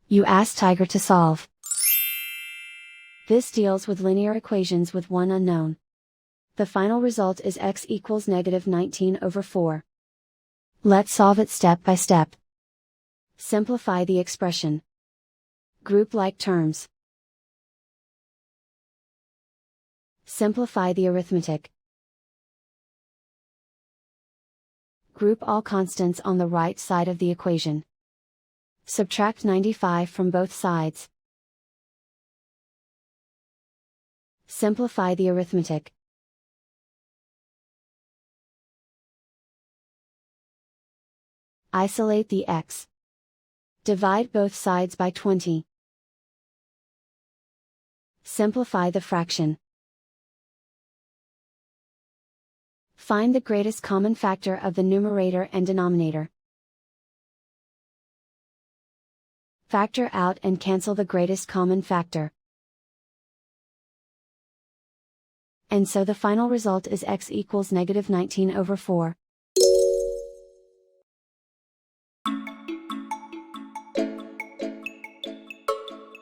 You ask Tiger to solve. This deals with linear equations with one unknown. The final result is x equals -19/4. Let's solve it step by step. Simplify the expression. Group like terms. Simplify the arithmetic. Group all constants on the right side of the equation. Subtract 95 from both sides. Simplify the arithmetic. Isolate the x. Divide both sides by 20. Simplify the fraction. Find the greatest common factor of the numerator and denominator. Factor out and cancel the greatest common factor. And so the final result is x equals -19/4.